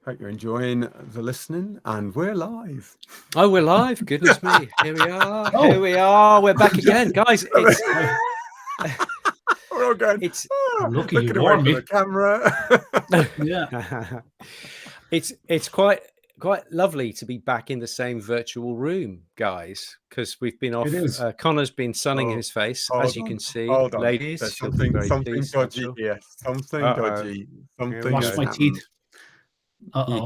Hope you're enjoying the listening, and we're live. Oh, we're live. Goodness me. Here we are. Here we are. We're back again, guys. It's we're all going. It's lucky you looking away warned from me. the camera. Yeah. it's quite lovely to be back in the same virtual room, guys, because we've been off. It is. Connor's been sunning his face, as you can see, Hold on. ladies. There's You'll be very something pleased, I'm dodgy sure. here. Something dodgy. Something. Wash my teeth.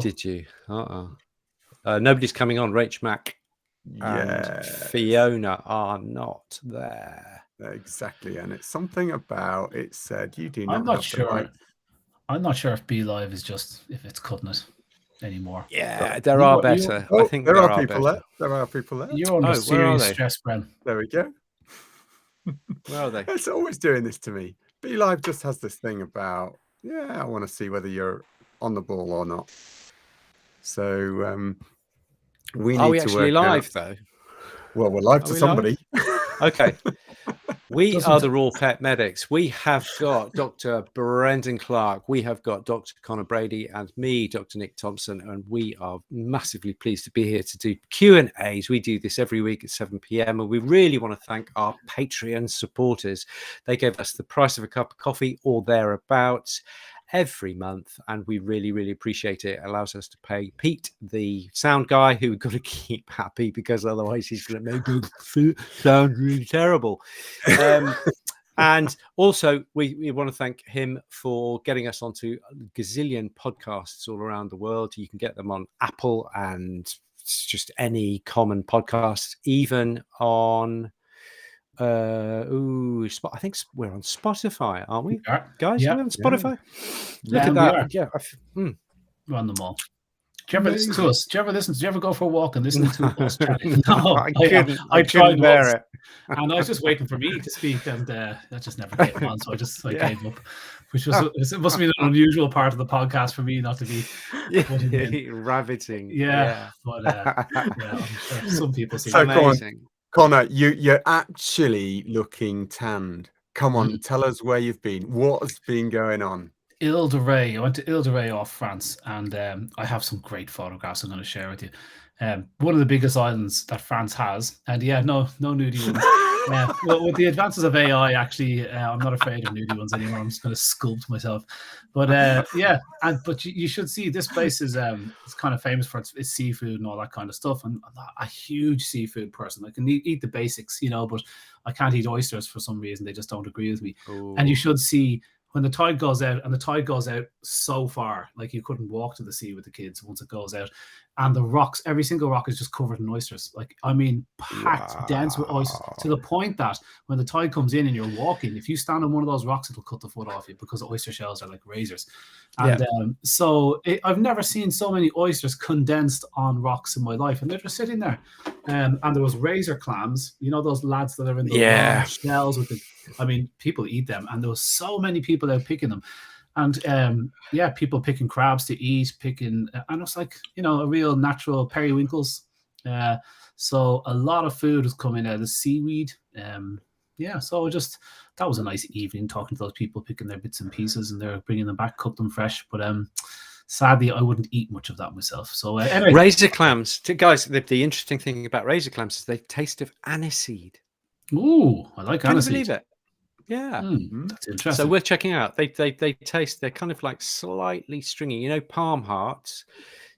Did you? Nobody's coming on. Rach Mack and Fiona are not there. Exactly, and it's something about it said you do not. I'm not have sure. The right. I'm not sure if Be Live is just if it's cutting it anymore. Yeah, there are better. I think there are people better. There are people there. You're under serious stress, Bren. There we go. Where are they? It's always doing this to me. Be Live just has this thing about, I want to see whether you're on the ball or not. So we need are we to actually work live out. though? Well, we're live to somebody. Okay. We are the Raw Pet Medics. We have got Dr. Brendan Clark. We have got Dr. Connor Brady and me, Dr. Nick Thompson, and we are massively pleased to be here to do Q&As. We do this every week at 7 p.m. and we really want to thank our Patreon supporters. They gave us the price of a cup of coffee or thereabouts every month, and we really, really appreciate it. It allows us to pay Pete, the sound guy, who we've got to keep happy because otherwise he's going to make it sound really terrible. And also, we want to thank him for getting us onto a gazillion podcasts all around the world. You can get them on Apple and just any common podcast, even on I think we're on Spotify, aren't we, guys? Yeah. Are we on Spotify? Yeah. Look at that. Yeah, We're on them all. Do you ever listen to us? Do you ever listen? Do you ever go for a walk and listen to us chatting? No, I couldn't bear it. And I was just waiting for me to speak, and that just never came on. So I gave up, which was it must be an unusual part of the podcast for me not to be rabbiting. Yeah. But I'm sure some people see amazing. Connor, you're actually looking tanned. Come on, tell us where you've been. What has been going on? Ile de Ré. I went to Ile de Ré off France, and I have some great photographs I'm going to share with you. One of the biggest islands that France has, and no nudie ones. Well, with the advances of AI, actually, I'm not afraid of nudie ones anymore. I'm just going to sculpt myself. But but you should see this place is it's kind of famous for its seafood and all that kind of stuff. And I'm not a huge seafood person. I can eat the basics, but I can't eat oysters for some reason. They just don't agree with me. Ooh. And you should see when the tide goes out, and the tide goes out so far, like you couldn't walk to the sea with the kids once it goes out. And the rocks, every single rock is just covered in oysters. Like, I mean, packed, dense with oysters, to the point that when the tide comes in and you're walking, if you stand on one of those rocks, it'll cut the foot off you because the oyster shells are like razors. And I've never seen so many oysters condensed on rocks in my life. And they're just sitting there. And there was razor clams, those lads that are in the shells with people eat them. And there was so many people out picking them. And people picking crabs to eat, and it's like, a real natural periwinkles. So a lot of food is coming out of the seaweed. So that was a nice evening talking to those people, picking their bits and pieces, and they're bringing them back, cook them fresh. But sadly, I wouldn't eat much of that myself. So anyway. Razor clams, guys. The interesting thing about razor clams is they taste of aniseed. Ooh, I like aniseed. Believe it. Yeah, that's interesting. So we're checking out. They taste. They're kind of like slightly stringy. Palm hearts,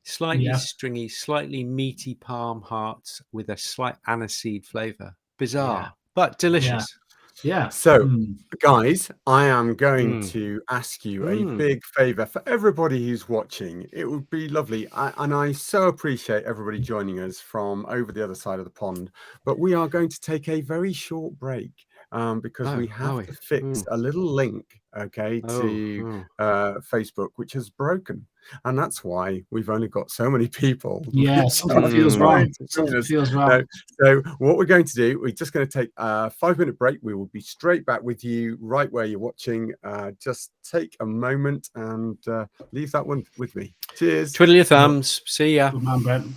slightly stringy, slightly meaty palm hearts with a slight aniseed flavor. Bizarre, but delicious. Yeah. So, guys, I am going to ask you a big favor for everybody who's watching. It would be lovely, and I so appreciate everybody joining us from over the other side of the pond. But we are going to take a very short break. Because we have to fix a little link, to Facebook, which has broken. And that's why we've only got so many people. Yeah, something feels wrong. Something feels wrong. So what we're going to do, we're just going to take a 5-minute break. We will be straight back with you right where you're watching. Just take a moment and leave that one with me. Cheers. Twiddle your thumbs. See ya. Good man, Brent.